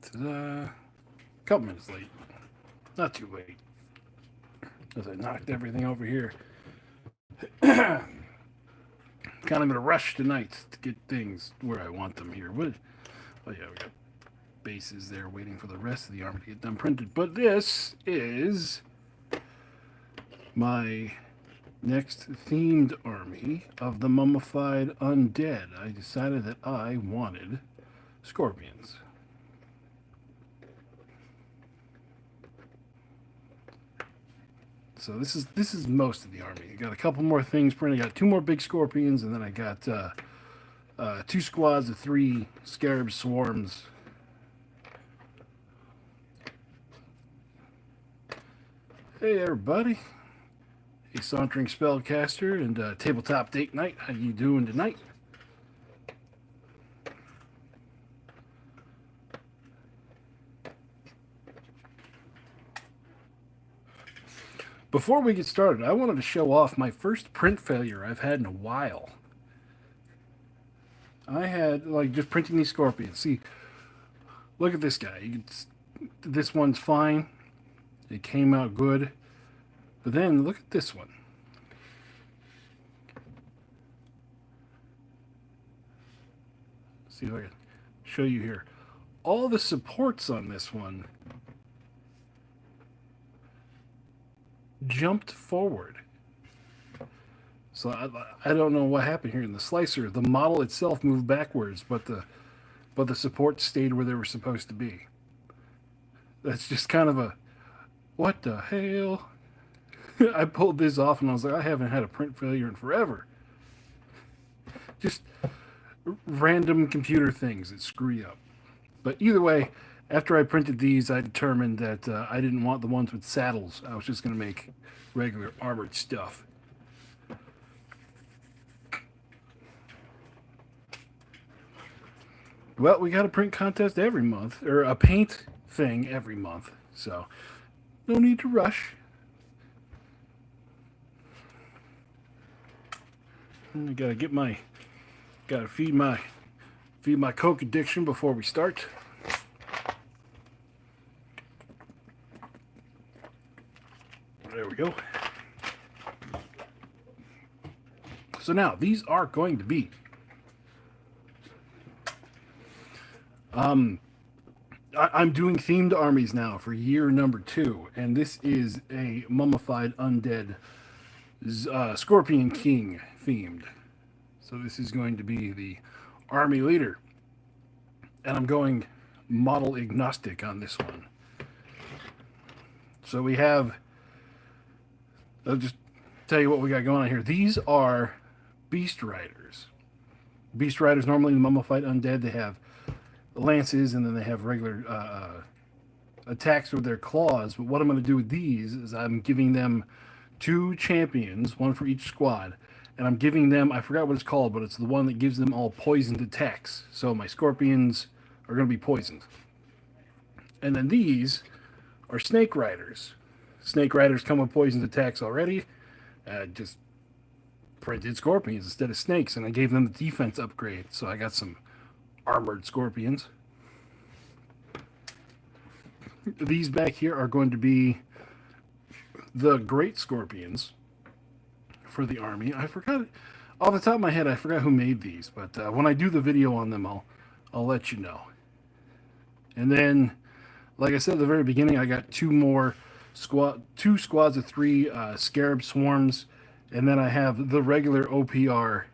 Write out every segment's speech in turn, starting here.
Ta-da. Couple minutes late. Not too late. As I knocked everything over here. Kind of in a rush tonight to get things where I want them here. What? Oh yeah, we got bases there waiting for the rest of the army to get done printed. But this is my next themed army of the mummified undead. I decided that I wanted scorpions. So this is most of the army. I got a couple more things printed. I got 2 more big scorpions, and then I got 2 squads of 3 scarab swarms. Hey everybody, a sauntering spellcaster and tabletop date night. How you doing tonight? Before we get started, I wanted to show off my first print failure I've had in a while. I had, like, just printing these scorpions. See, look at this guy. This one's fine. It came out good. But then, look at this one. See if I can show you here. All the supports on this one jumped forward. So I don't know what happened here in the slicer. The model itself moved backwards, but the supports stayed where they were supposed to be. That's just kind of a, what the hell? I pulled this off and I was like, I haven't had a print failure in forever. Just random computer things that screw you up. But either way, after I printed these, I determined that I didn't want the ones with saddles. I was just going to make regular armored stuff. Well, we got a print contest every month, or a paint thing every month, so no need to rush. I gotta feed my Coke addiction before we start. There we go. So now, these are going to be I'm doing themed armies now for year number 2, and this is a mummified undead Scorpion King themed. So this is going to be the army leader, and I'm going model agnostic on this one. So we have, I'll just tell you what we got going on here. These are Beast Riders. Beast Riders, normally the mummified undead, they have lances and then they have regular attacks with their claws. But what I'm going to do with these is I'm giving them 2 champions, one for each squad, and I'm giving them, I forgot what it's called, but it's the one that gives them all poisoned attacks. So my scorpions are going to be poisoned. And then these are Snake Riders. Snake Riders come with poisoned attacks already. Just printed scorpions instead of snakes, and I gave them the defense upgrade. So I got some armored scorpions. These back here are going to be the Great Scorpions for the army. I forgot, off the top of my head, I forgot who made these, but when I do the video on them, I'll let you know. And then, like I said at the very beginning, I got 2 squads of 3 Scarab Swarms, and then I have the regular OPR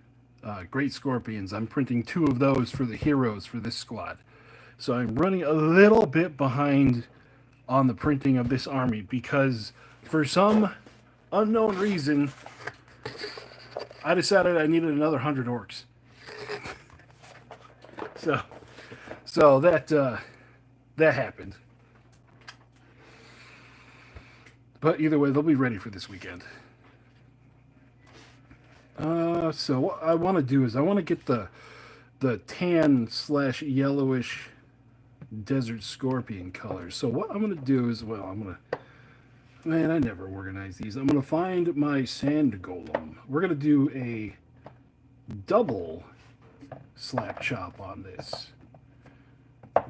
Great Scorpions. I'm printing 2 of those for the heroes for this squad. So I'm running a little bit behind on the printing of this army because for some unknown reason, I decided I needed another 100 orcs. So that happened. But either way, they'll be ready for this weekend. So what I want to do is I want to get the tan / yellowish desert scorpion colors. So what I'm going to do is, man, I never organize these. I'm going to find my sand golem. We're going to do a double slap chop on this.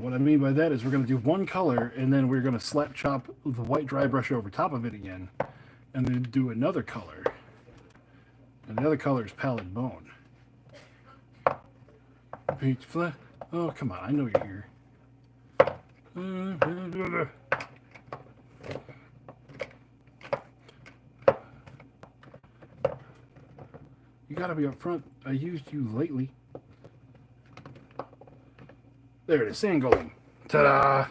What I mean by that is we're going to do one color, and then we're going to slap chop the white dry brush over top of it again, and then do another color. And the other color is Pallid Bone. Peach flat. Oh, come on. I know you're here. You gotta be up front. I used you lately. There it is. Sand golem. Ta-da!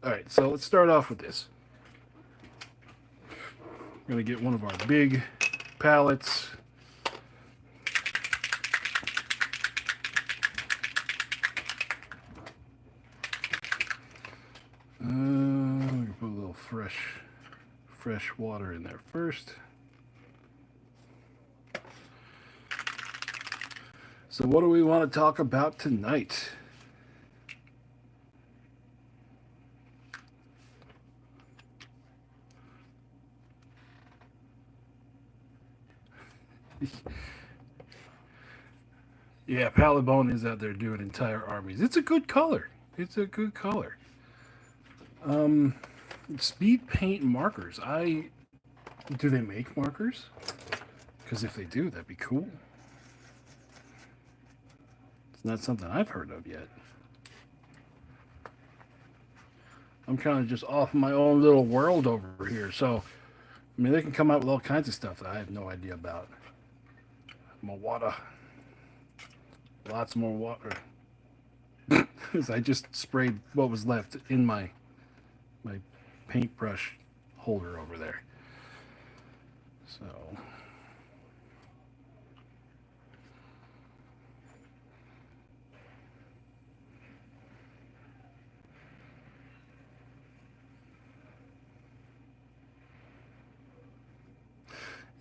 Alright, so let's start off with this. We're going to get one of our big pallets. I'm going to put a little fresh water in there first. So what do we want to talk about tonight? Yeah, Pallid Bone is out there doing entire armies. It's a good color. It's a good color. Speed paint markers. Do they make markers? Because if they do, that'd be cool. It's not something I've heard of yet. I'm kind of just off my own little world over here. So, I mean, they can come out with all kinds of stuff that I have no idea about. More water. Lots more water. Because I just sprayed what was left in my paintbrush holder over there. So...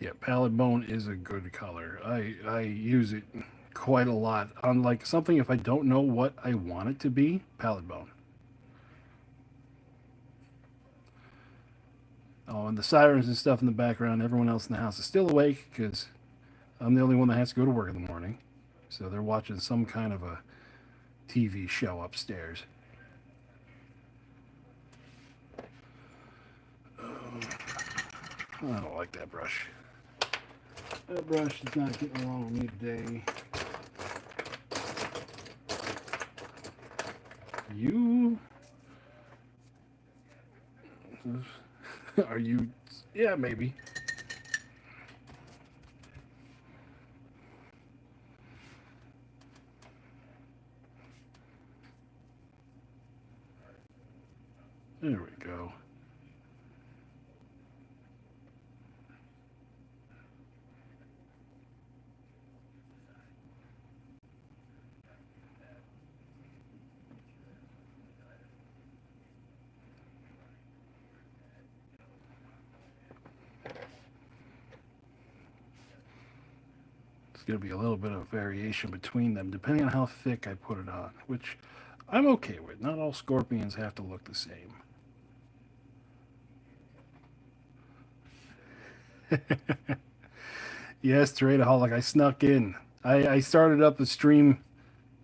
yeah, Pallid Bone is a good color. I use it quite a lot on like something if I don't know what I want it to be. Pallid Bone. Oh, and the sirens and stuff in the background. Everyone else in the house is still awake because I'm the only one that has to go to work in the morning. So they're watching some kind of a TV show upstairs. I don't like that brush. That brush is not getting along with me today. You... Are you... Yeah, maybe. There we go. Going to be a little bit of variation between them depending on how thick I put it on, which I'm okay with. Not all scorpions have to look the same. Yes, Tradeaholic, I snuck in. I started up the stream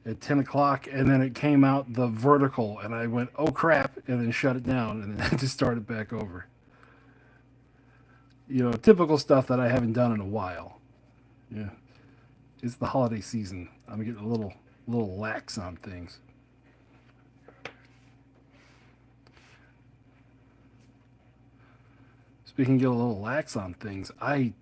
at 10 o'clock and then it came out the vertical and I went, oh crap, and then shut it down and then had to start it back over. You know, typical stuff that I haven't done in a while. Yeah. It's the holiday season. I'm getting a little lax on things. Speaking of getting a little lax on things, I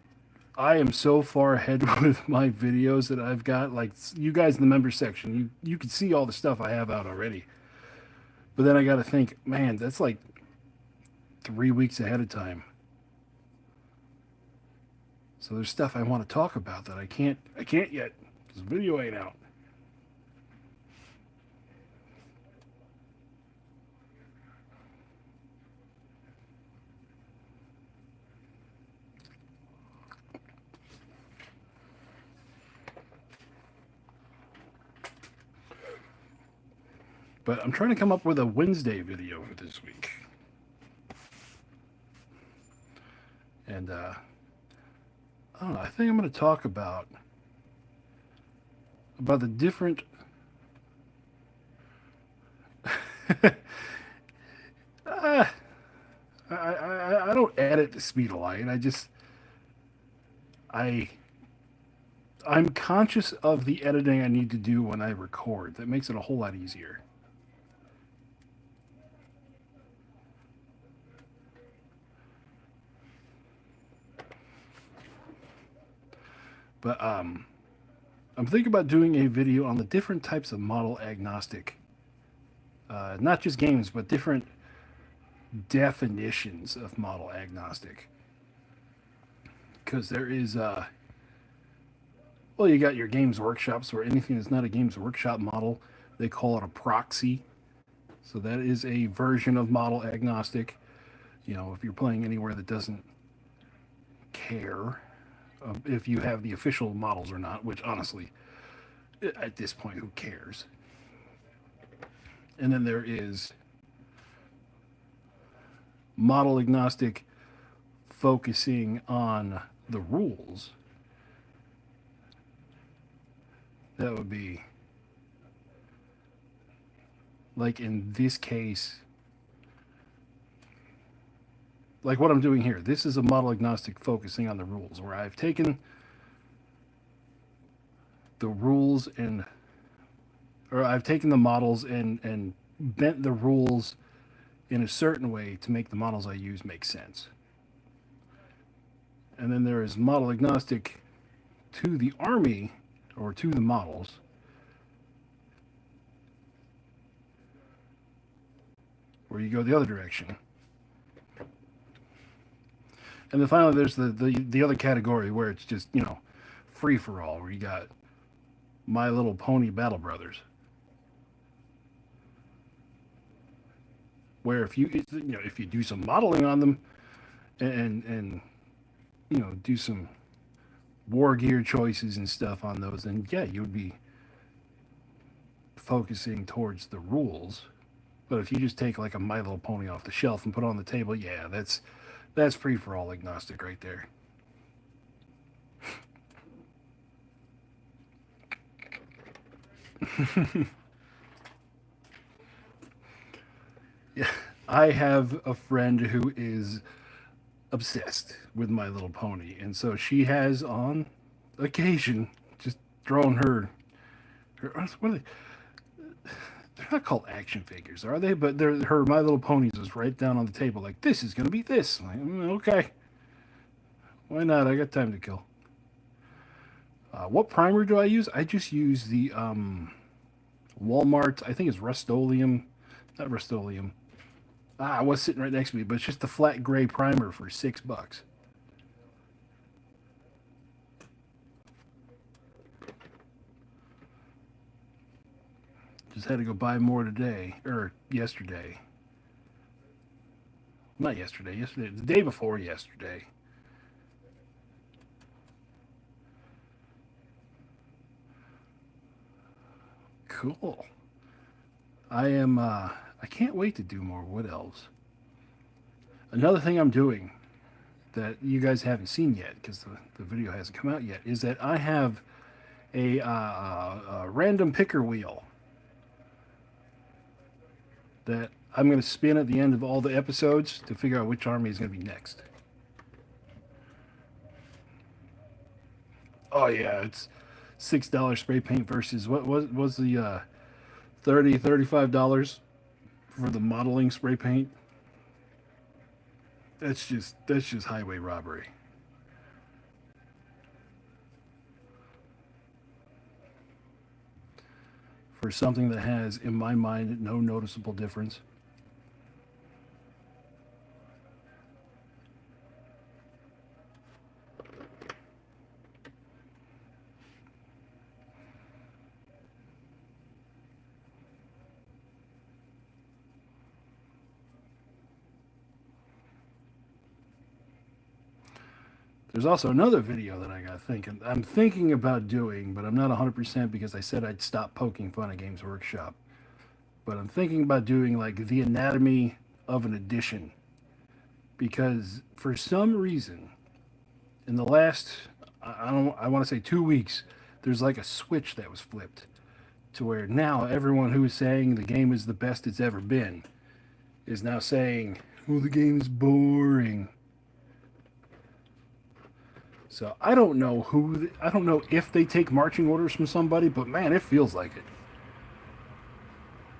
am so far ahead with my videos that I've got. Like you guys in the member section, you can see all the stuff I have out already. But then I got to think, man, that's like 3 weeks ahead of time. So there's stuff I want to talk about that I can't yet. This video ain't out. But I'm trying to come up with a Wednesday video for this week. And I don't know, I think I'm going to talk about the different uh, I don't edit the speed of light. I I'm conscious of the editing I need to do when I record. That makes it a whole lot easier. But I'm thinking about doing a video on the different types of model agnostic, not just games, but different definitions of model agnostic. Because there is, well, you got your Games Workshops where anything that's not a Games Workshop model, they call it a proxy. So that is a version of model agnostic. You know, if you're playing anywhere that doesn't care if you have the official models or not, which honestly, at this point, who cares? And then there is model agnostic, focusing on the rules. That would be, like in this case, like what I'm doing here. This is a model agnostic focusing on the rules, where I've taken the rules and, or I've taken the models and bent the rules in a certain way to make the models I use make sense. And then there is model agnostic to the army or to the models, where you go the other direction. And then finally, there's the other category where it's just, you know, free for all, where you got My Little Pony Battle Brothers, where if if you do some modeling on them and you know, do some war gear choices and stuff on those, then yeah, you would be focusing towards the rules. But if you just take like a My Little Pony off the shelf and put it on the table, yeah, that's free for all agnostic right there. Yeah, I have a friend who is obsessed with My Little Pony, and so she has on occasion just thrown her what are they? They're not called action figures, are they? But they're her My Little Ponies is right down on the table, like this is gonna be this. I'm like, okay, why not? I got time to kill. What primer do I use? I just use the Walmart. I think it's Rust-Oleum, not Rust-Oleum. Ah, what's sitting right next to me? But it's just a flat gray primer for $6. Just had to go buy more today or yesterday. Not yesterday. Yesterday, the day before yesterday. Cool. I am. I can't wait to do more wood elves. Another thing I'm doing that you guys haven't seen yet, because the video hasn't come out yet, is that I have a random picker wheel that I'm going to spin at the end of all the episodes to figure out which army is going to be next. Oh yeah, it's $6 spray paint versus what was the $35 for the modeling spray paint. That's just highway robbery. For something that has, in my mind, no noticeable difference. There's also another video that I got thinking. I'm thinking about doing, but I'm not 100% because I said I'd stop poking fun at Games Workshop. But I'm thinking about doing like the anatomy of an edition, because for some reason in the last, I want to say 2 weeks, there's like a switch that was flipped. to where now everyone who is saying the game is the best it's ever been is now saying, "Oh, the game's boring." So I don't know if they take marching orders from somebody, but man, it feels like it.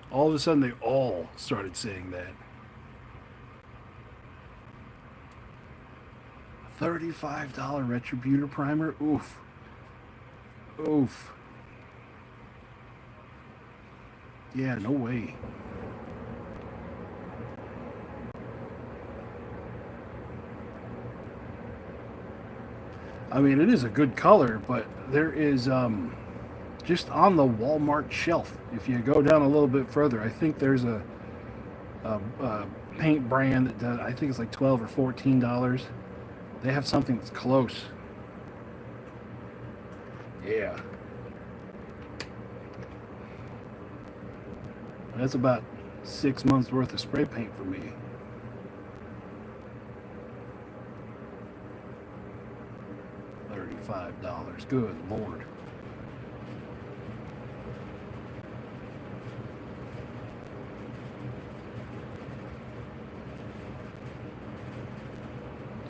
All of a sudden, they all started saying that. $35 Retributor primer? Oof. Oof. Yeah, no way. I mean, it is a good color, but there is just on the Walmart shelf. If you go down a little bit further, I think there's a paint brand that does, I think it's like $12 or $14. They have something that's close. Yeah, that's about 6 months worth of spray paint for me. $35. Good Lord.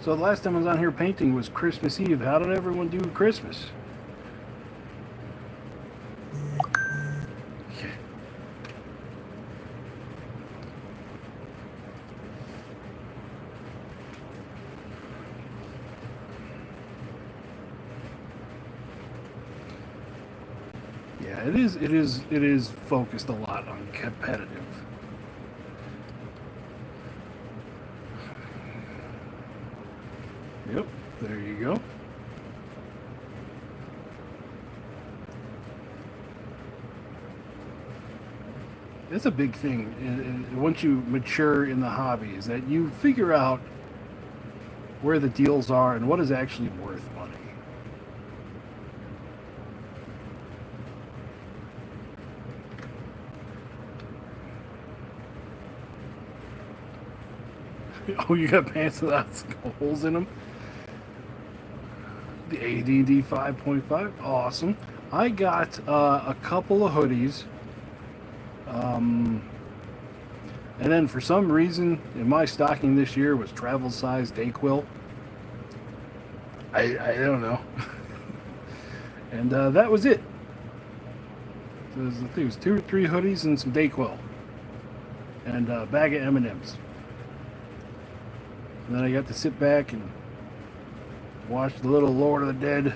So the last time I was on here painting was Christmas Eve. How did everyone do Christmas? Yeah. Yeah, it is focused a lot on competitive. Yep, there you go. That's a big thing. Once you mature in the hobby, is that you figure out where the deals are and what is actually worth money. Oh, you got pants without holes in them? The ADD 5.5, awesome. I got a couple of hoodies. And then for some reason, in my stocking this year was travel size Dayquil. I don't know. And that was it. I think it was 2 or 3 hoodies and some Dayquil. And a bag of M&Ms. And then I got to sit back and watch the little Lord of the Dead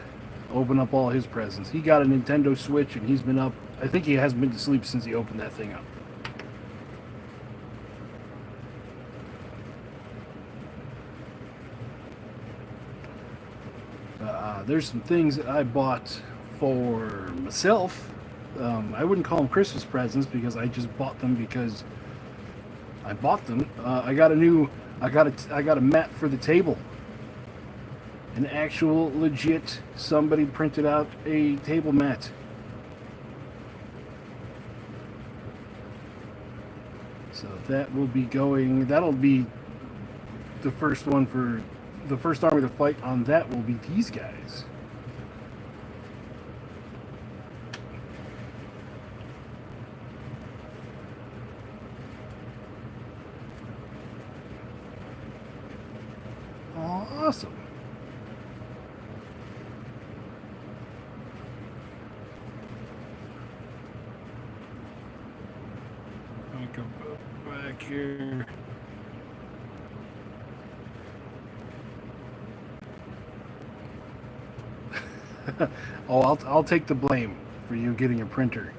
open up all his presents. He got a Nintendo Switch and he's been up. I think he hasn't been to sleep since he opened that thing up. There's some things that I bought for myself. I wouldn't call them Christmas presents because I just bought them because I bought them. I got a mat for the table. An actual legit somebody printed out a table mat. So that will be going. That'll be the first one for the first army to fight on. That will be these guys. Awesome. Let me go back here. Oh, I'll take the blame for you getting a printer.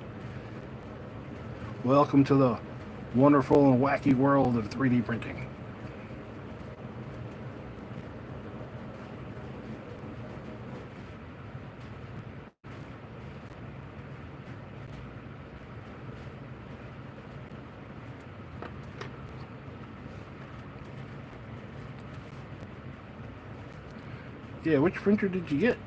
Welcome to the wonderful and wacky world of 3D printing. Yeah, which printer did you get?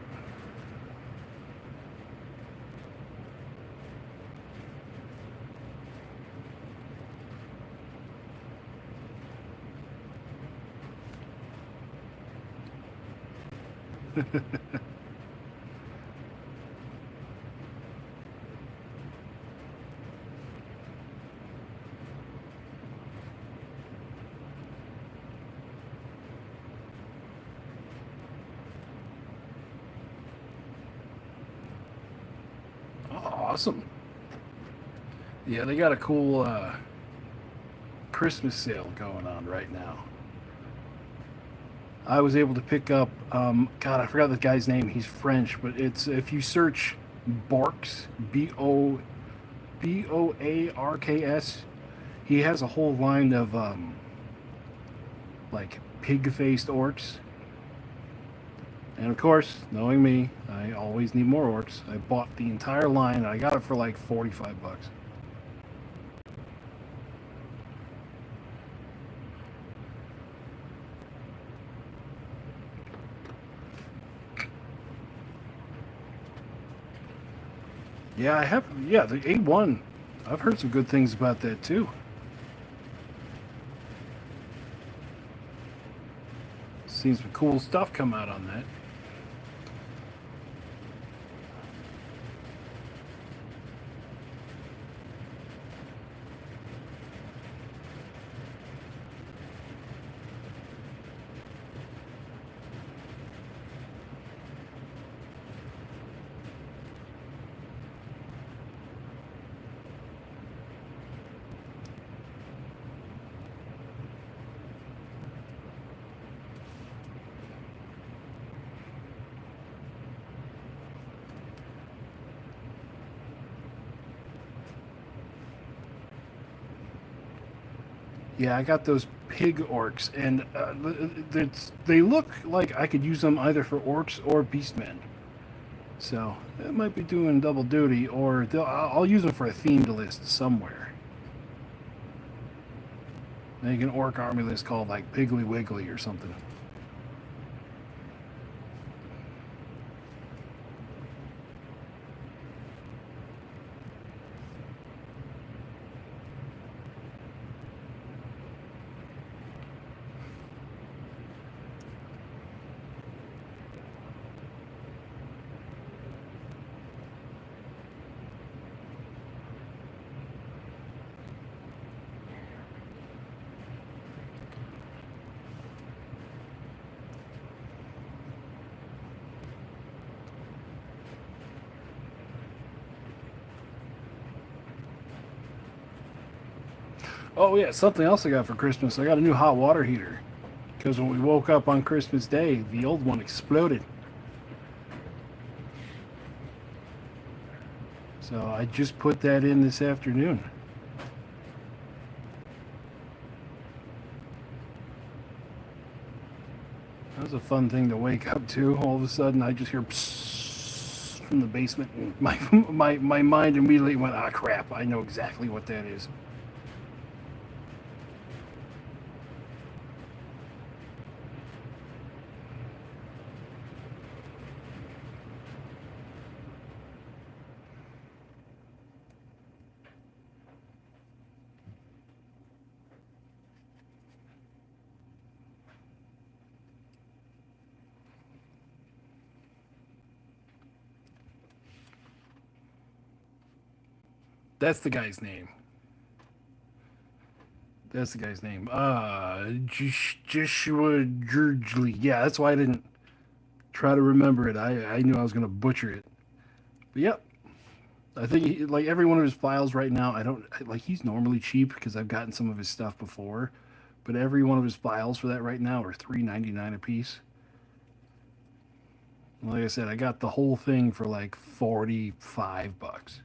Yeah, they got a cool Christmas sale going on right now. I was able to pick up. God, I forgot the guy's name. He's French, but it's if you search Borks, Boarks, he has a whole line of like pig-faced orcs. And of course, knowing me, I always need more orcs. I bought the entire line. And I got it for like 45 bucks. Yeah, I have. Yeah, the A1. I've heard some good things about that too. Seen some cool stuff come out on that. Yeah, I got those pig orcs, and they look like I could use them either for orcs or beastmen. So it might be doing double duty, or I'll use them for a themed list somewhere. Make an orc army list called like Piggly Wiggly or something. Oh yeah, something else I got for Christmas. I got a new hot water heater because when we woke up on Christmas Day, the old one exploded. So I just put that in this afternoon. That was a fun thing to wake up to. All of a sudden, I just hear psst from the basement, and my mind immediately went, "Ah, crap! I know exactly what that is." That's the guy's name. That's the guy's name. Joshua Gurgley. Yeah, that's why I didn't try to remember it. I knew I was gonna butcher it. But yep, I think like every one of his files right now. I don't like he's normally cheap because I've gotten some of his stuff before, but every one of his files for that right now are $3.99 a piece. Like I said, I got the whole thing for like 45 bucks.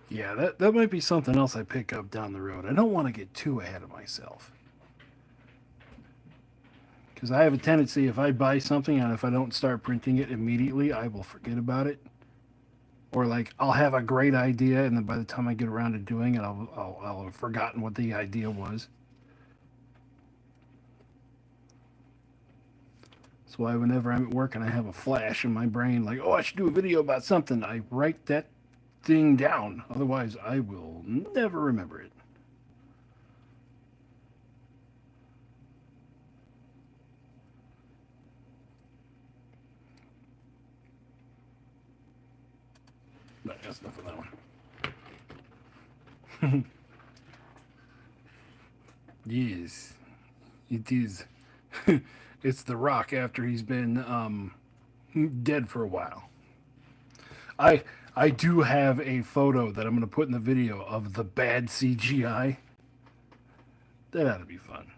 Yeah, that might be something else I pick up down the road. I don't want to get too ahead of myself. Because I have a tendency, if I buy something and if I don't start printing it immediately, I will forget about it. Or like I'll have a great idea, and then by the time I get around to doing it, I'll have forgotten what the idea was. That's why whenever I'm at work and I have a flash in my brain, like, oh, I should do a video about something, I write that thing down. Otherwise, I will never remember it. But that's enough of that one. Yes, it is. It's The Rock after he's been dead for a while. I I do have a photo that I'm going to put in the video of the bad CGI. That ought to be fun.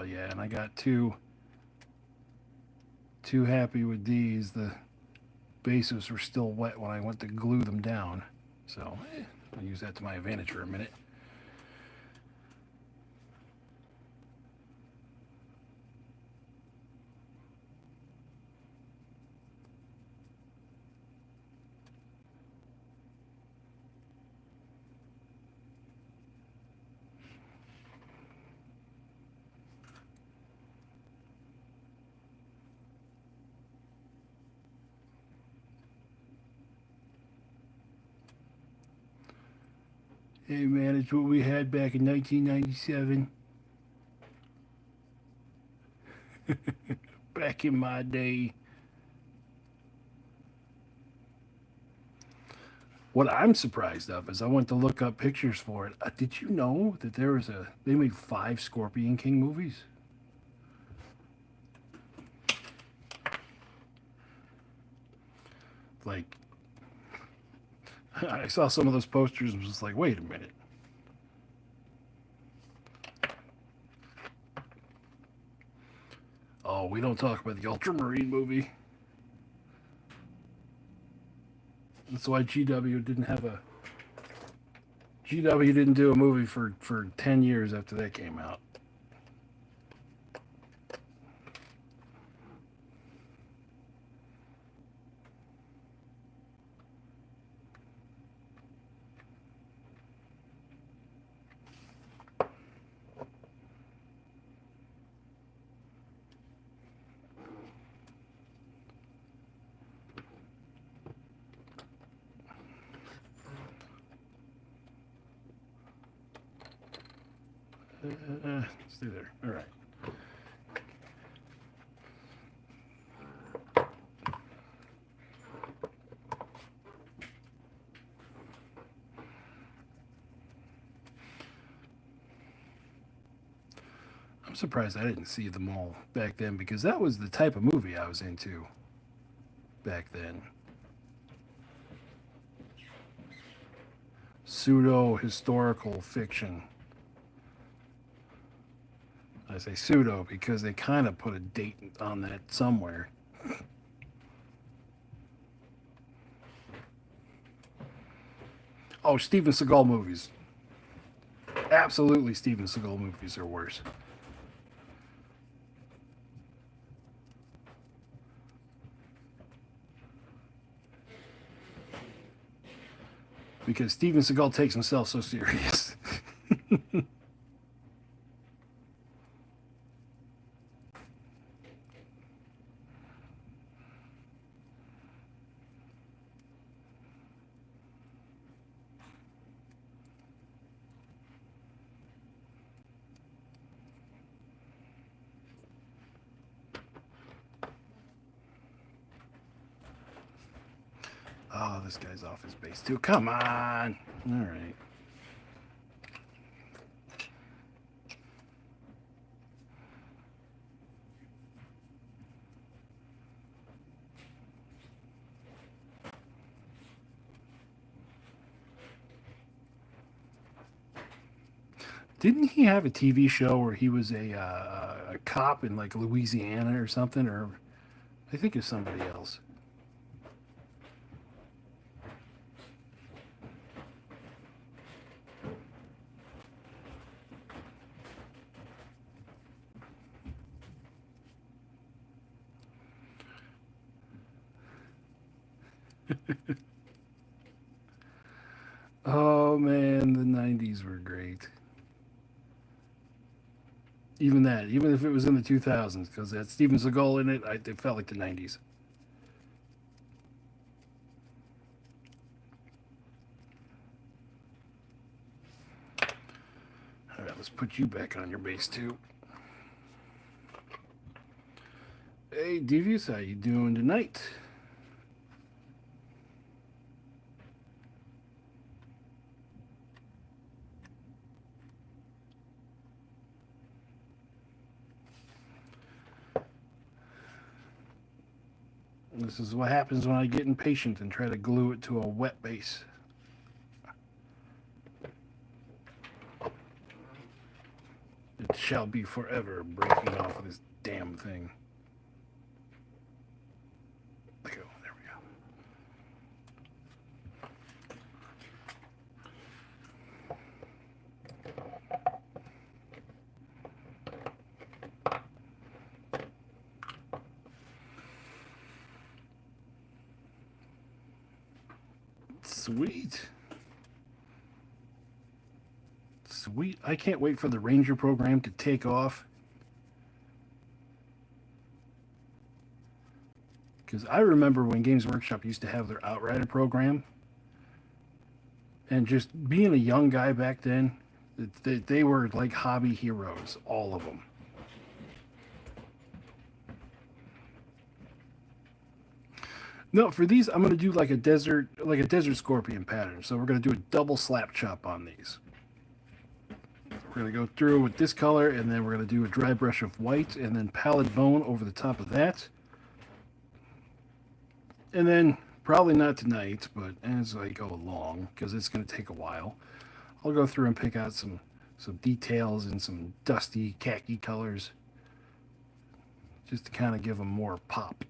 Yeah, and I got too happy with these. The bases were still wet when I went to glue them down. So I'll use that to my advantage for a minute. Hey man, it's what we had back in 1997. Back in my day. What I'm surprised of is I went to look up pictures for it. Did you know that they made 5 Scorpion King movies? Like, I saw some of those posters and was just like, wait a minute. Oh, we don't talk about the Ultramarine movie. That's why GW didn't do a movie for 10 years after that came out. Stay there. All right. I'm surprised I didn't see them all back then because that was the type of movie I was into back then. Pseudo historical fiction. I say pseudo because they kind of put a date on that somewhere. Oh, Steven Seagal movies. Absolutely, Steven Seagal movies are worse. Because Steven Seagal takes himself so serious. Oh, this guy's off his base too. Come on. All right. Didn't he have a TV show where he was a cop in like Louisiana or something? Or I think it's somebody else. Oh man, the '90s were great. Even that, even if it was in the 2000s, because that Steven Seagal in it, it felt like the '90s. All right, let's put you back on your base too. Hey, Devious, how you doing tonight? This is what happens when I get impatient and try to glue it to a wet base. It shall be forever breaking off of this damn thing. There we go. Sweet. Sweet. I can't wait for the Ranger program to take off. Because I remember when Games Workshop used to have their Outrider program. And just being a young guy back then, they were like hobby heroes, all of them. No, for these, I'm gonna do like a desert scorpion pattern. So we're gonna do a double slap chop on these. We're gonna go through with this color, and then we're gonna do a dry brush of white, and then pallid bone over the top of that. And then probably not tonight, but as I go along, because it's gonna take a while, I'll go through and pick out some details and some dusty khaki colors, just to kind of give them more pop.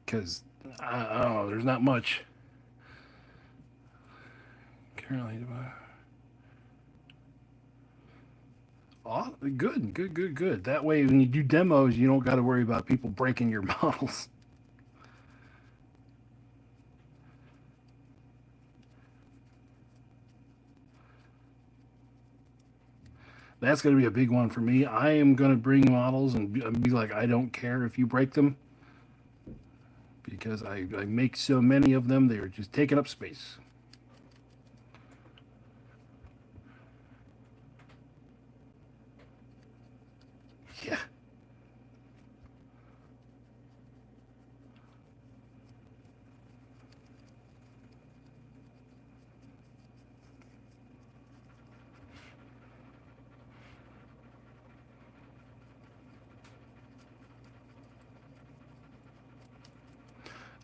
Because I don't know, there's not much. Currently, oh, good. That way, when you do demos, you don't got to worry about people breaking your models. That's going to be a big one for me. I am going to bring models and be like, I don't care if you break them, because I make so many of them, they're just taking up space. Yeah.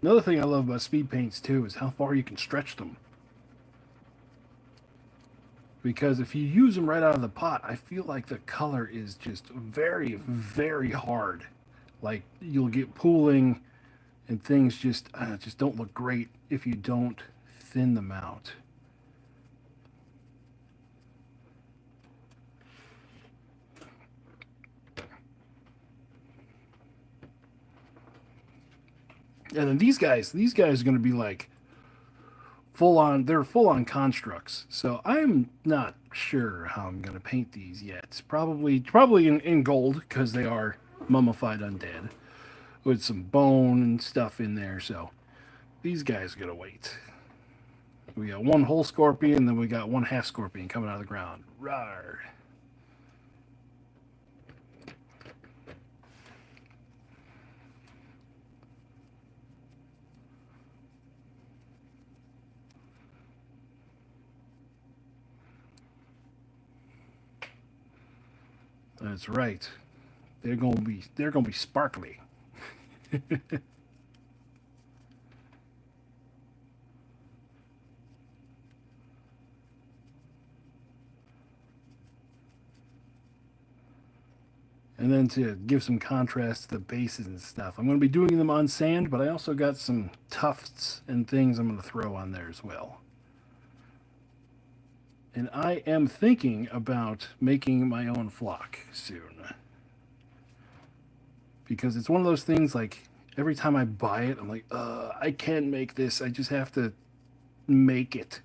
Another thing I love about speed paints too is how far you can stretch them. Because if you use them right out of the pot, I feel like the color is just very hard. Like you'll get pooling, and things just don't look great if you don't thin them out. And then these guys are going to be like full on. They're full on constructs. So I'm not sure how I'm going to paint these yet. It's probably in gold, because they are mummified undead with some bone and stuff in there. So these guys are going to wait. We got one whole scorpion, then we got one half scorpion coming out of the ground. Rawr. That's right. They're gonna be sparkly. And then to give some contrast to the bases and stuff, I'm going to be doing them on sand, but I also got some tufts and things I'm going to throw on there as well. And I am thinking about making my own flock soon. Because it's one of those things like every time I buy it, I'm like, I can make this. I just have to make it.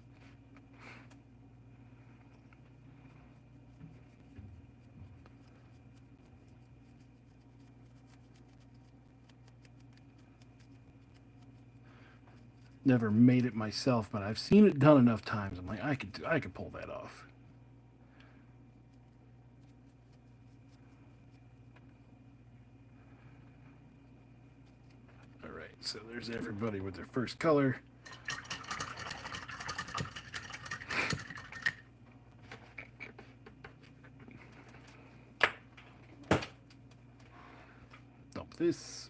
Never made it myself, but I've seen it done enough times. I'm like, I could pull that off. All right, so there's everybody with their first color. Dump this.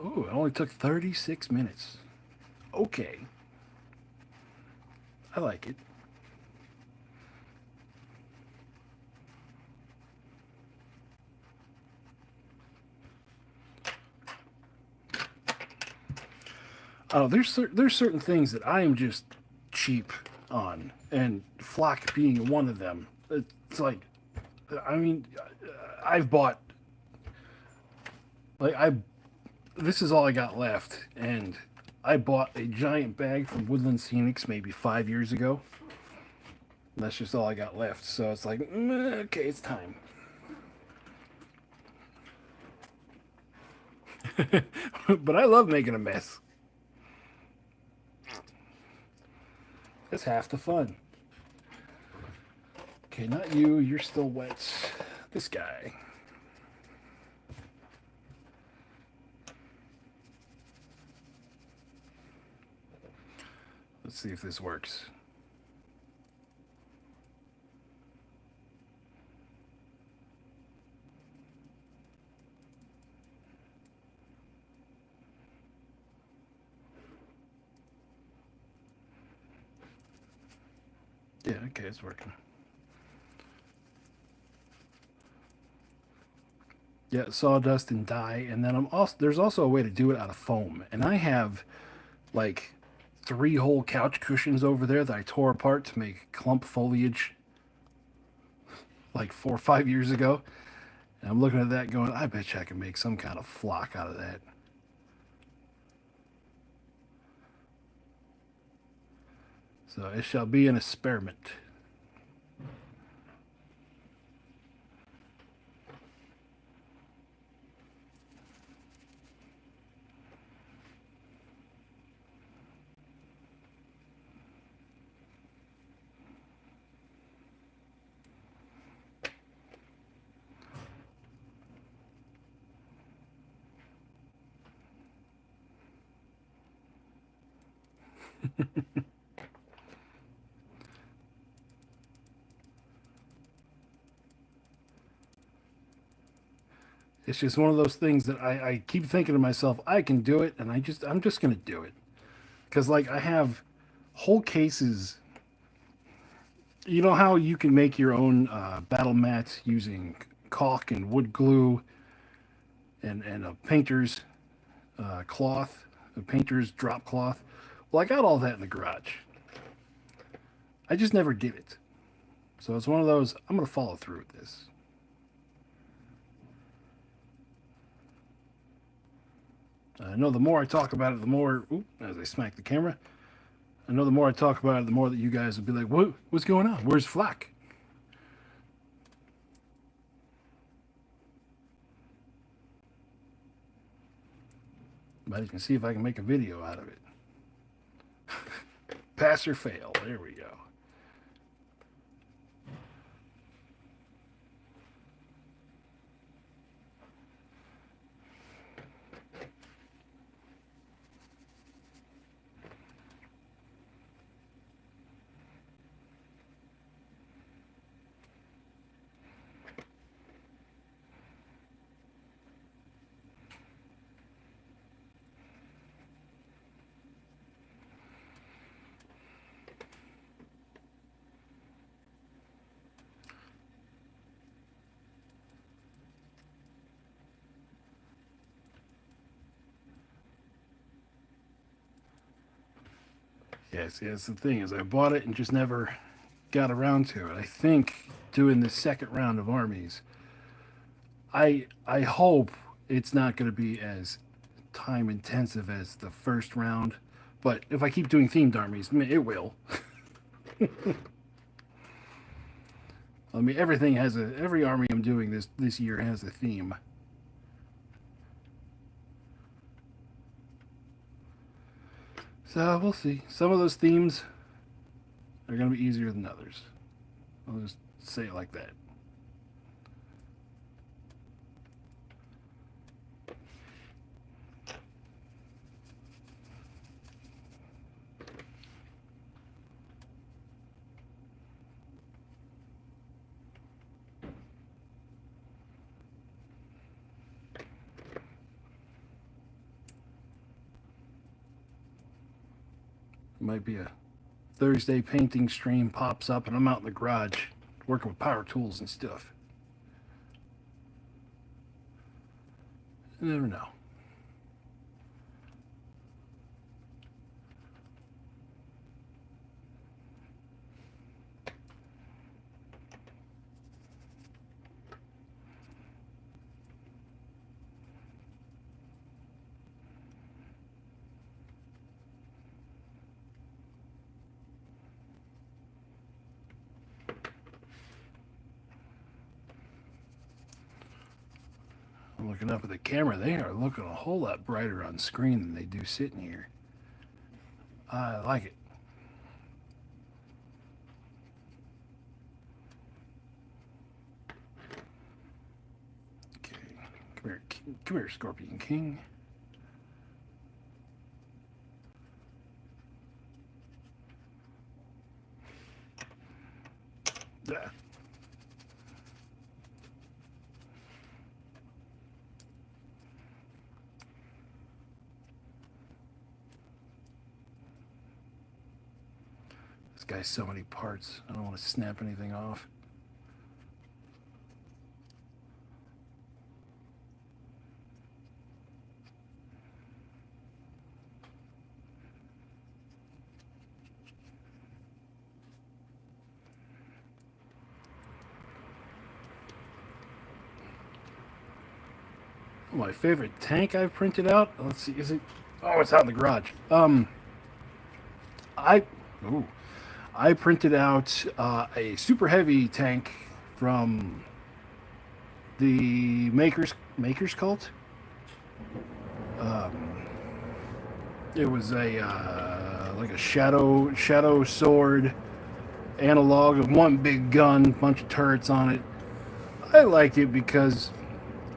Oh, it only took 36 minutes. Okay. I like it. Oh, there's certain things that I am just cheap on, and flock being one of them. It's like, I mean, I've bought like I this is all I got left, and I bought a giant bag from Woodland Scenics maybe 5 years ago. And that's just all I got left. So it's like, okay, it's time. But I love making a mess. That's half the fun. Okay, not you. You're still wet. This guy. Let's see if this works. Yeah, okay, it's working. Yeah, sawdust and dye, and then there's also a way to do it out of foam. And I have like 3 whole couch cushions over there that I tore apart to make clump foliage like 4 or 5 years ago. And I'm looking at that going, I bet you I can make some kind of flock out of that. So it shall be an experiment. It's just one of those things that I keep thinking to myself, I can do it, and I'm just gonna do it. Because like I have whole cases. You know how you can make your own battle mats using caulk and wood glue and a painter's cloth, a painter's drop cloth. Well, I got all that in the garage. I just never did it. So it's one of those, I'm going to follow through with this. I know the more I talk about it, the more, as I smack the camera, I know the more I talk about it, the more that you guys will be like, what's going on? Where's Flack? But you can see if I can make a video out of it. Pass or fail. There we go. Yes, yes. The thing is, I bought it and just never got around to it. I think doing the second round of armies, I hope it's not going to be as time intensive as the first round. But if I keep doing themed armies, I mean, it will. I mean, every army I'm doing this year has a theme. So we'll see. Some of those themes are going to be easier than others. I'll just say it like that. It might be a Thursday painting stream pops up and I'm out in the garage working with power tools and stuff. You never know. I'm looking up at the camera. They are looking a whole lot brighter on screen than they do sitting here. I like it. Okay, come here, Scorpion King. Yeah. This guy's so many parts. I don't want to snap anything off. My favorite tank I've printed out. Let's see. Is it? Oh, it's out in the garage. I. Ooh. I printed out a super heavy tank from the Maker's Cult. It was a like a shadow sword analog of one big gun, bunch of turrets on it. I liked it because,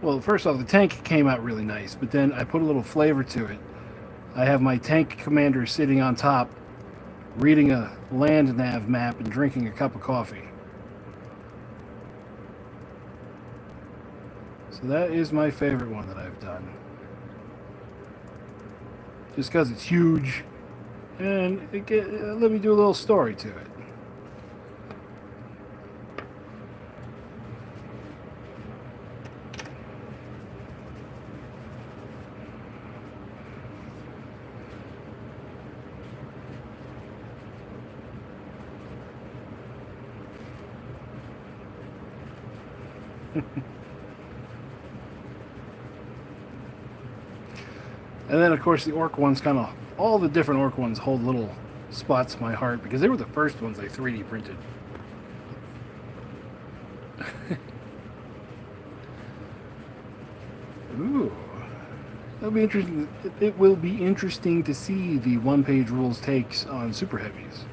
well, first off, the tank came out really nice, but then I put a little flavor to it. I have my tank commander sitting on top, reading a land nav map and drinking a cup of coffee. So that is my favorite one that I've done. Just because it's huge, and let me do a little story to it. And then, of course, the orc ones all the different orc ones hold little spots in my heart because they were the first ones I 3D printed. Ooh. That'll be interesting. It will be interesting to see the one-page rules takes on super heavies.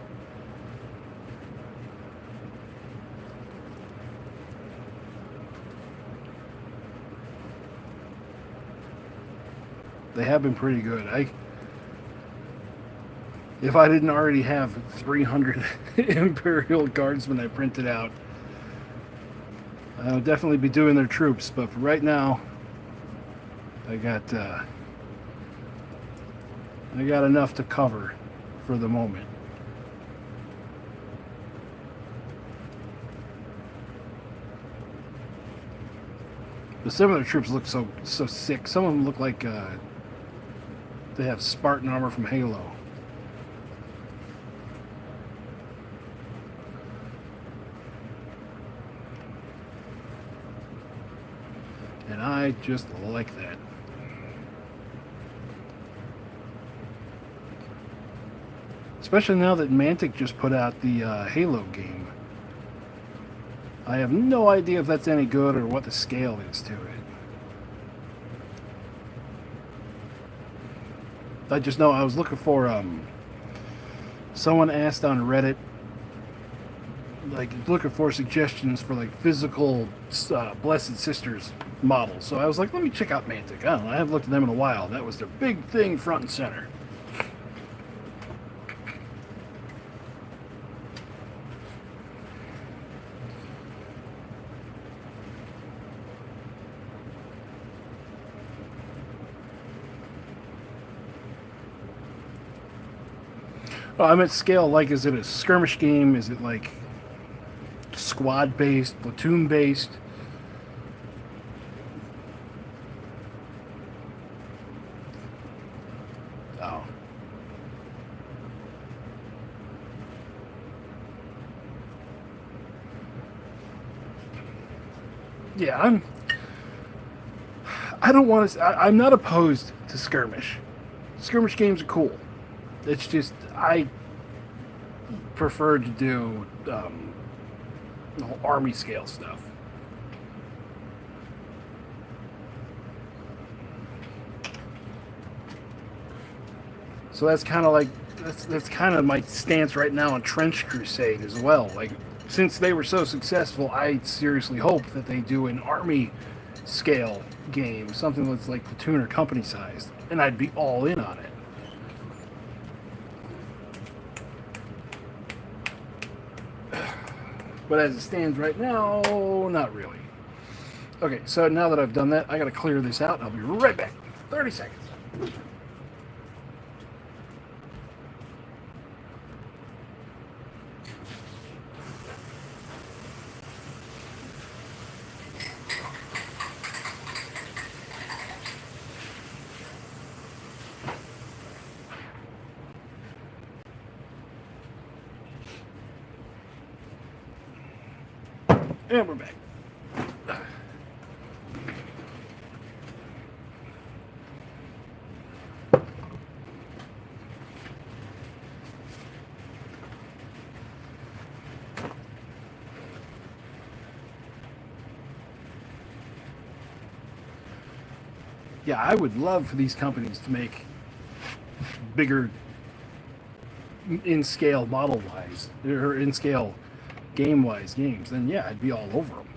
They have been pretty good. If I didn't already have 300 Imperial Guardsmen I printed out, I would definitely be doing their troops. But for right now, I got enough to cover for the moment. But some of their troops look so sick. Some of them look like they have Spartan armor from Halo. I just like that. Especially now that Mantic just put out the Halo game. I have no idea if that's any good or what the scale is to it. I just know I was looking for, someone asked on Reddit, like, looking for suggestions for, like, physical Blessed Sisters models. So I was like, let me check out Mantic. I don't know, I haven't looked at them in a while. That was their big thing front and center. Oh, I meant scale. Like, is it a skirmish game? Is it like squad based, platoon based? Oh, yeah. I don't want to. I'm not opposed to skirmish. Skirmish games are cool. It's just I prefer to do the whole army scale stuff. So that's kind of like that's kind of my stance right now on Trench Crusade as well. Like, since they were so successful, I seriously hope that they do an army scale game, something that's like platoon or company sized, and I'd be all in on it. But as it stands right now, not really. Okay, so now that I've done that, I gotta clear this out, and I'll be right back. 30 seconds. And we're back. Yeah, I would love for these companies to make bigger in scale model wise or in scale game wise games. Then yeah, I'd be all over them.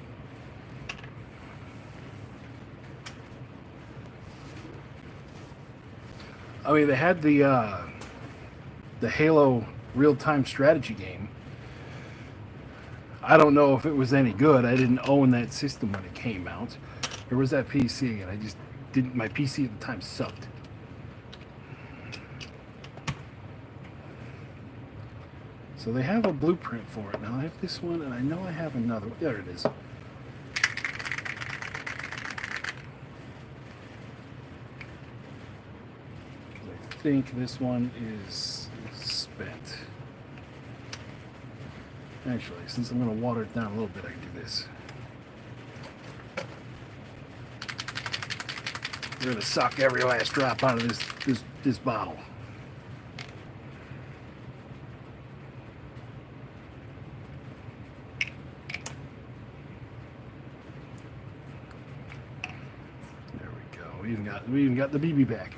I mean, they had the Halo real time strategy game. I don't know if it was any good. I didn't own that system when it came out. There was that PC, and I just didn't. My PC at the time sucked. So they have a blueprint for it. Now I have this one, and I know I have another one. There it is. I think this one is spent. Actually, since I'm going to water it down a little bit, I can do this. We're going to suck every last drop out of this bottle. There we go. We even got the BB back.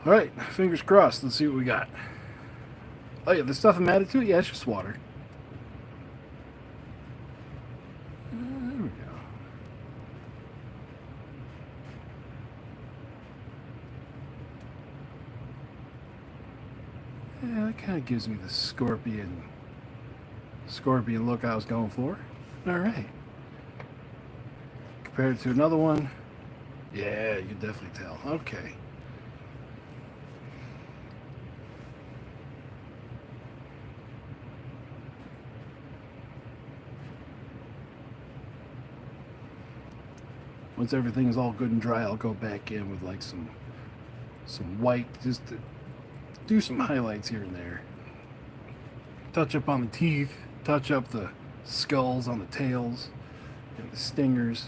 All right, fingers crossed. Let's see what we got. Oh yeah, the stuff I'm added to it, yeah, it's just water. There we go. Yeah, that kind of gives me the scorpion look I was going for. All right. Compared to another one, yeah, you can definitely tell. Okay. Once everything is all good and dry, I'll go back in with like some white, just to do some highlights here and there. Touch up on the teeth, touch up the skulls on the tails and the stingers.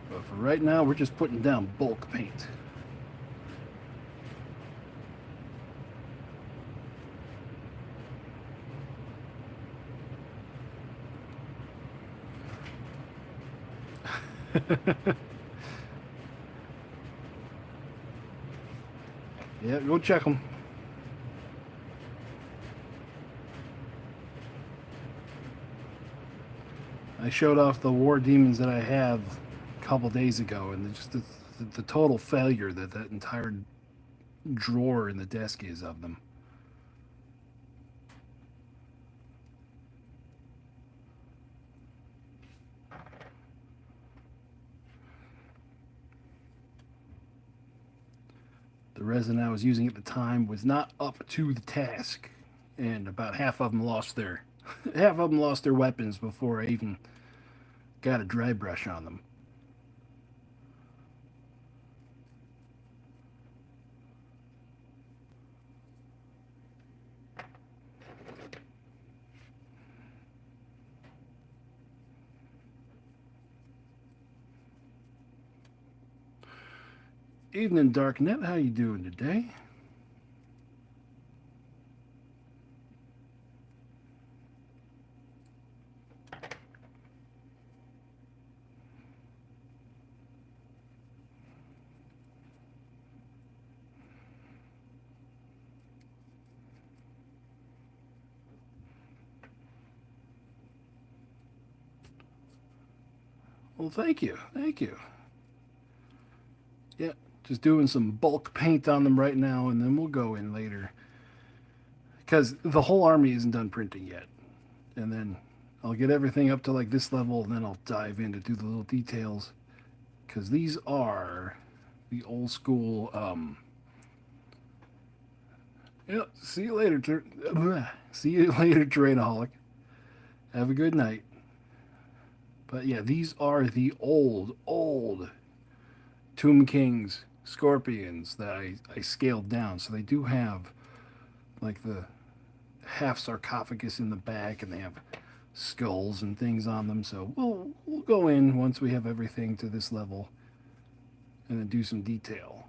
But for right now, we're just putting down bulk paint. Yeah, go check them. I showed off the war demons that I have a couple days ago, and just the total failure that entire drawer in the desk is of them. The resin I was using at the time was not up to the task, and about half of them lost their weapons before I even got a dry brush on them. Evening, Darknet. How you doing today? Well, thank you. Thank you. Yeah, just doing some bulk paint on them right now, and then we'll go in later. Because the whole army isn't done printing yet. And then I'll get everything up to like this level, and then I'll dive in to do the little details. Because these are the old school. Yeah, see you later. See you later, Terrainaholic. Have a good night. But yeah, these are the old Tomb Kings scorpions that I scaled down. So they do have like the half sarcophagus in the back, and they have skulls and things on them. So we'll go in once we have everything to this level, and then do some detail.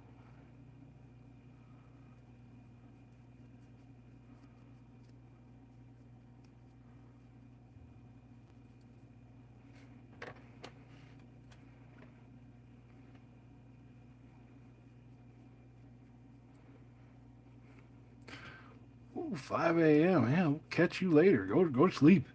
Ooh, 5 a.m. Yeah, we'll catch you later. Go to sleep.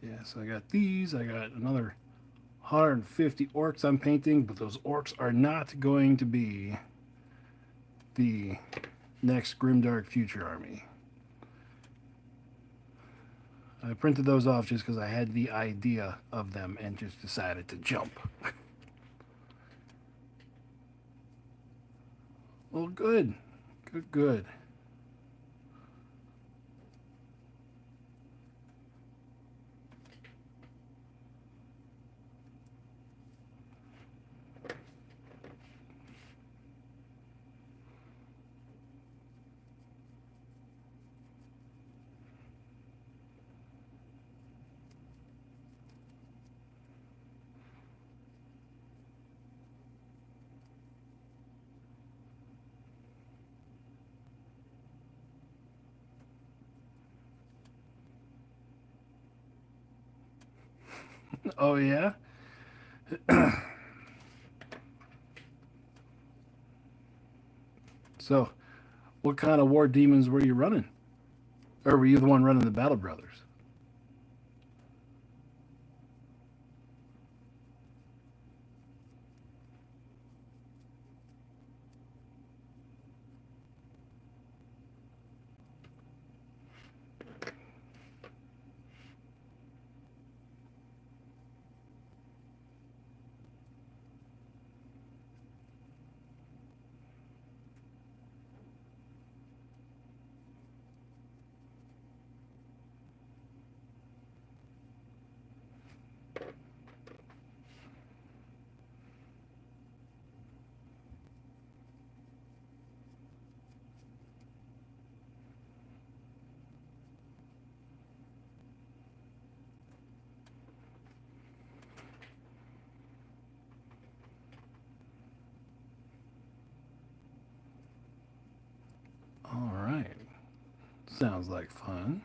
Yeah, so I got these. I got another 150 orcs I'm painting, but those orcs are not going to be the next Grimdark Future Army. I printed those off just because I had the idea of them and just decided to jump. Well, good. Good. Oh yeah. So, what kind of war demons were you running, or were you the one running the Battle Brothers? All right. Sounds like fun.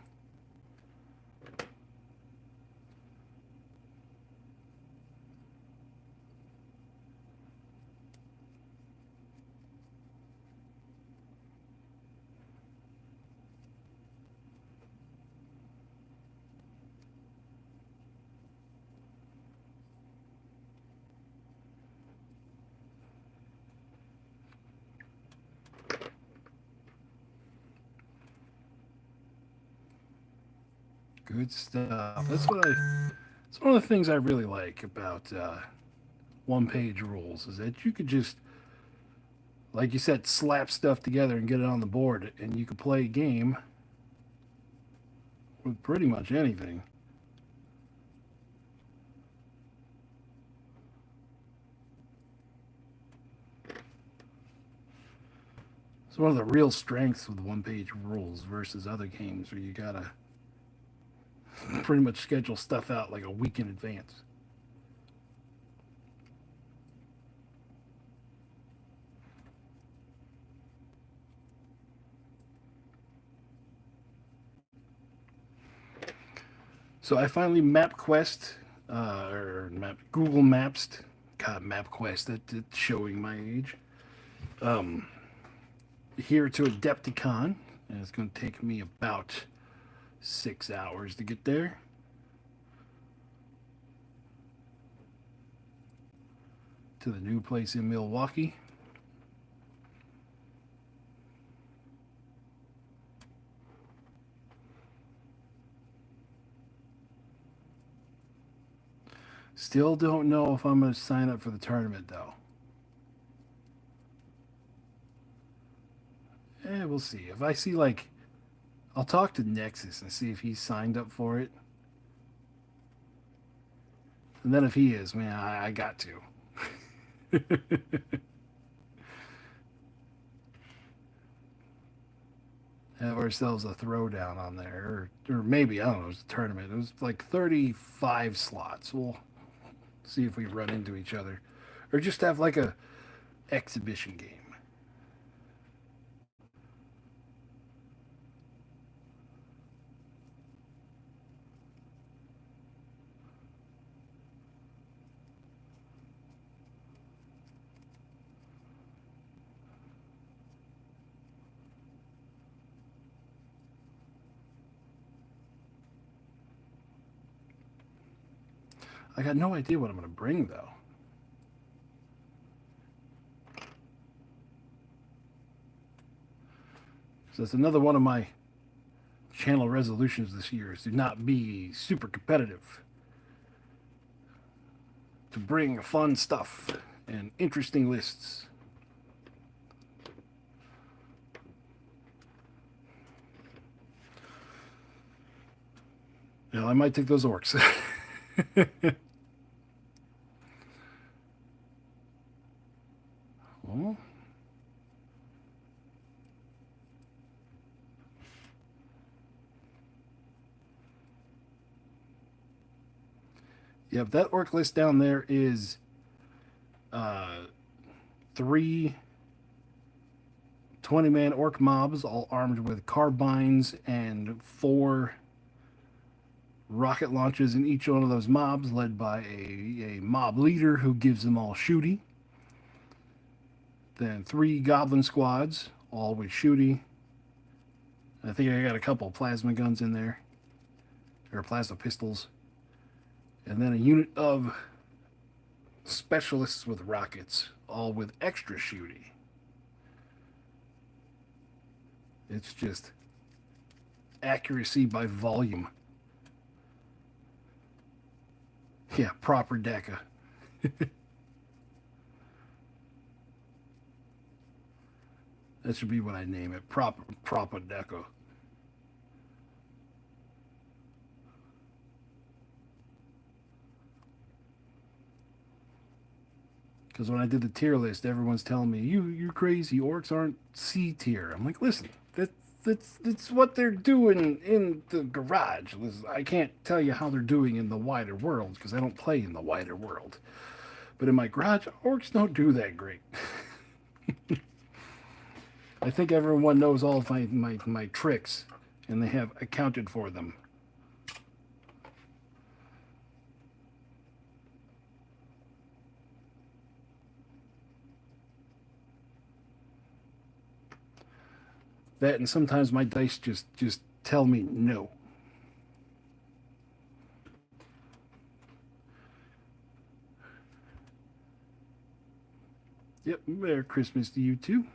Good stuff. It's one of the things I really like about one-page rules is that you could just, like you said, slap stuff together and get it on the board, and you could play a game with pretty much anything. It's one of the real strengths with one-page rules versus other games where you gotta pretty much schedule stuff out like a week in advance. So I finally MapQuest or Google Maps. God, MapQuest. That's showing my age. Um, Here to Adepticon, and it's going to take me about 6 hours to get there. To the new place in Milwaukee. Still don't know if I'm going to sign up for the tournament though. We'll see. If I see like, I'll talk to Nexus and see if he's signed up for it. And then if he is, man, I got to. Have ourselves a throwdown on there, or maybe I don't know. It was a tournament. It was like 35 slots. We'll see if we run into each other, or just have like a exhibition game. I got no idea what I'm going to bring though. So that's another one of my channel resolutions this year is to not be super competitive. To bring fun stuff and interesting lists. Yeah, I might take those orcs. Well, yep, that orc list down there is uh, three 20-man orc mobs, all armed with carbines, and four rocket launches in each one of those mobs, led by a mob leader who gives them all shooty. Then 3 goblin squads, all with shooty. I think I got a couple plasma guns in there, or plasma pistols. And then a unit of specialists with rockets, all with extra shooty. It's just accuracy by volume. Yeah, proper DECA. That should be what I name it. Proper DECA. Because when I did the tier list, everyone's telling me, you're crazy. Orcs aren't C tier. I'm like, listen, that's what they're doing in the garage. Listen, I can't tell you how they're doing in the wider world because I don't play in the wider world. But in my garage, orcs don't do that great. I think everyone knows all of my tricks, and they have accounted for them. That, and sometimes my dice just tell me no. Yep, Merry Christmas to you too.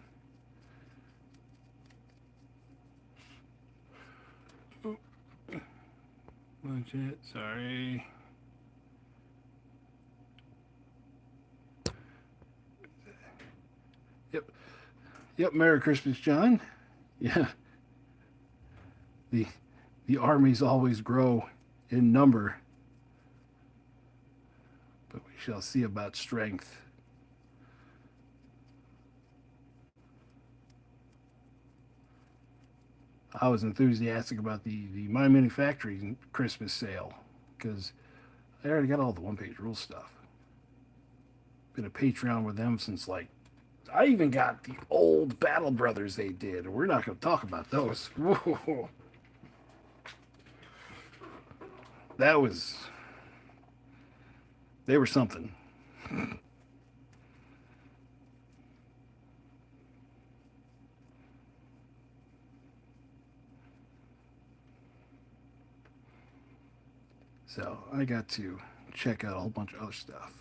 Watch it, sorry. Yep. Yep, Merry Christmas, John. Yeah. The armies always grow in number, but we shall see about strength. I was enthusiastic about the My Manufacturing Christmas sale because I already got all the one-page rule stuff. Been a Patreon with them since like I even got the old Battle Brothers they did. We're not going to talk about those. Whoa. That was they were something. So I got to check out a whole bunch of other stuff.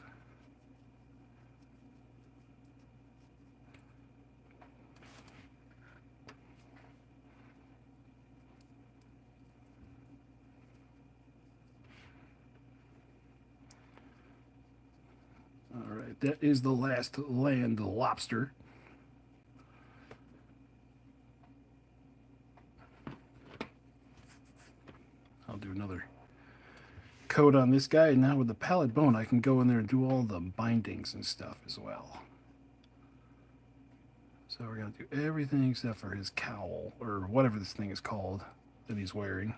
All right, that is the last land lobster. I'll do another coat on this guy, and now with the pallet bone, I can go in there and do all the bindings and stuff as well. So we're going to do everything except for his cowl, or whatever this thing is called that he's wearing.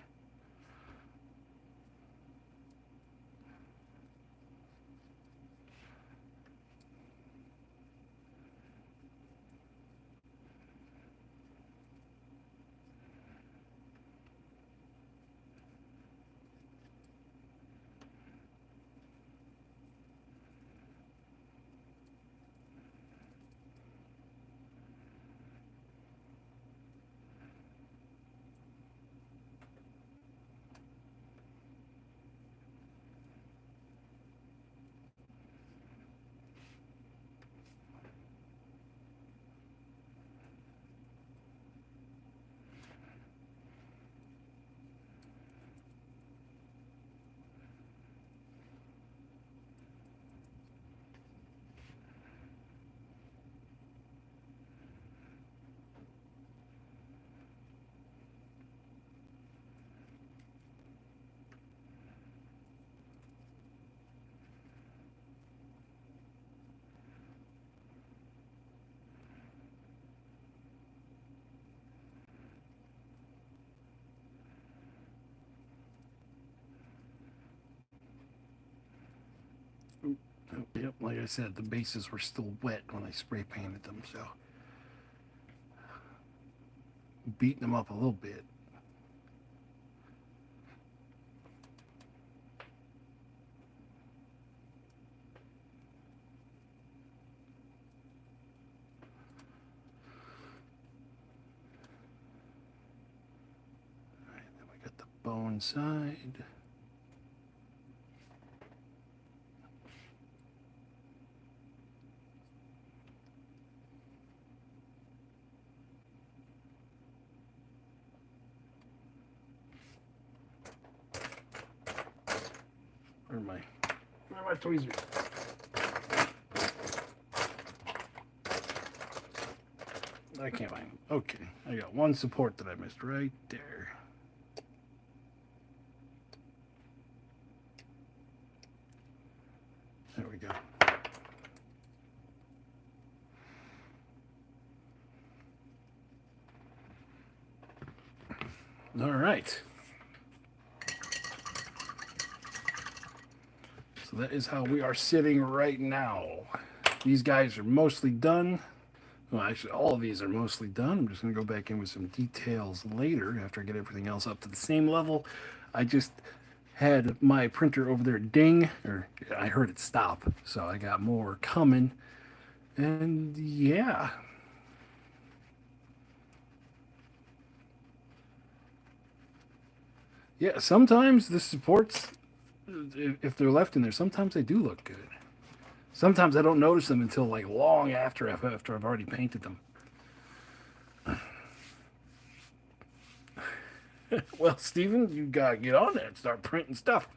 Yep, like I said, the bases were still wet when I spray painted them, so beating them up a little bit. one side. Where are my tweezers? I can't find them. Okay, I got one support that I missed right there. There we go. All right. So that is how we are sitting right now. These guys are mostly done. Well, actually, all of these are mostly done. I'm just going to go back in with some details later after I get everything else up to the same level. I just had my printer over there ding, or I heard it stop, so I got more coming. And yeah. Yeah, sometimes the supports, if they're left in there, sometimes they do look good. Sometimes I don't notice them until like long after I've already painted them. Well, Steven, you gotta get on that and start printing stuff.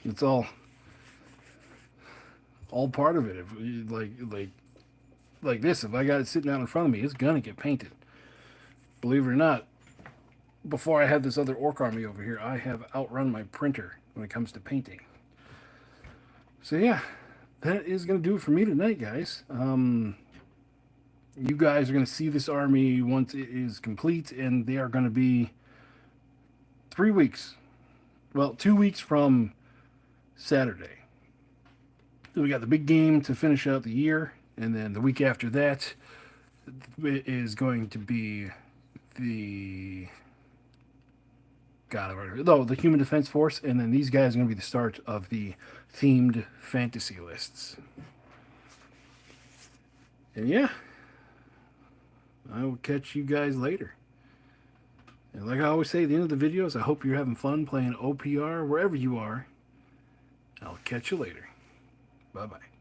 It's all part of it. If like this, if I got it sitting out in front of me, it's gonna get painted. Believe it or not, before I had this other orc army over here, I have outrun my printer when it comes to painting. So yeah, that is going to do it for me tonight, guys. You guys are going to see this army once it is complete, and they are going to be 3 weeks. Well, 2 weeks from Saturday. So we got the big game to finish out the year, and then the week after that is going to be the the Human Defense Force, and then these guys are going to be the start of the themed fantasy lists. And yeah, I will catch you guys later. And like I always say at the end of the videos, I hope you're having fun playing OPR wherever you are. I'll catch you later. Bye-bye.